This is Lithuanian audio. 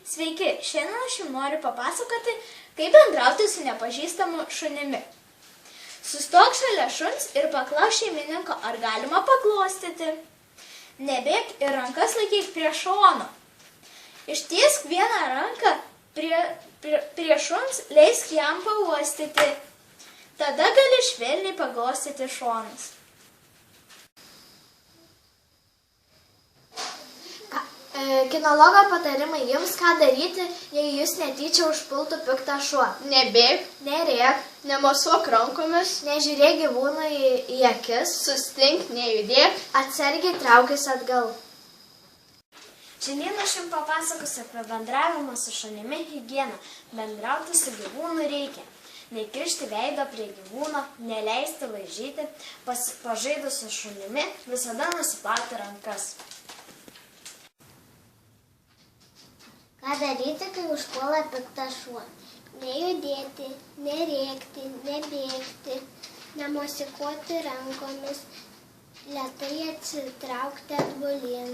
Sveiki, šiandien aš jums noriu papasakoti, kaip bendrauti su nepažįstamu šunimi. Sustok šalia šuns ir paklausk šeimininko, ar galima paglostyti. Nebėk ir rankas laikyk prie šono. Ištiesk vieną ranką prie šuns, leisk jam pauostyti. Tada gali švelniai paglostyti šonus. Kinologo patarimai jums, ką daryti, jei jūs netyčia užpultų piktą šuo. Nebėk, Nerėk, nemosuok rankomis, nežiūrėk gyvūnui į akis, sustink, nejudėk. atsargiai traukis atgal. Šiandien aš jums papasakosiu apie bendravimą su šunimi higieną. Bendrauti su gyvūnu reikia. Nekišti veido prie gyvūno, neleisti laižyti, pažaidus su šunimi visada nusiplauti rankas. Ką daryti, kai užpuola piktas šuo? Nejudėti, nerėkti, nebėgti, nemosikuoti rankomis, lėtai atsitraukti atbulin.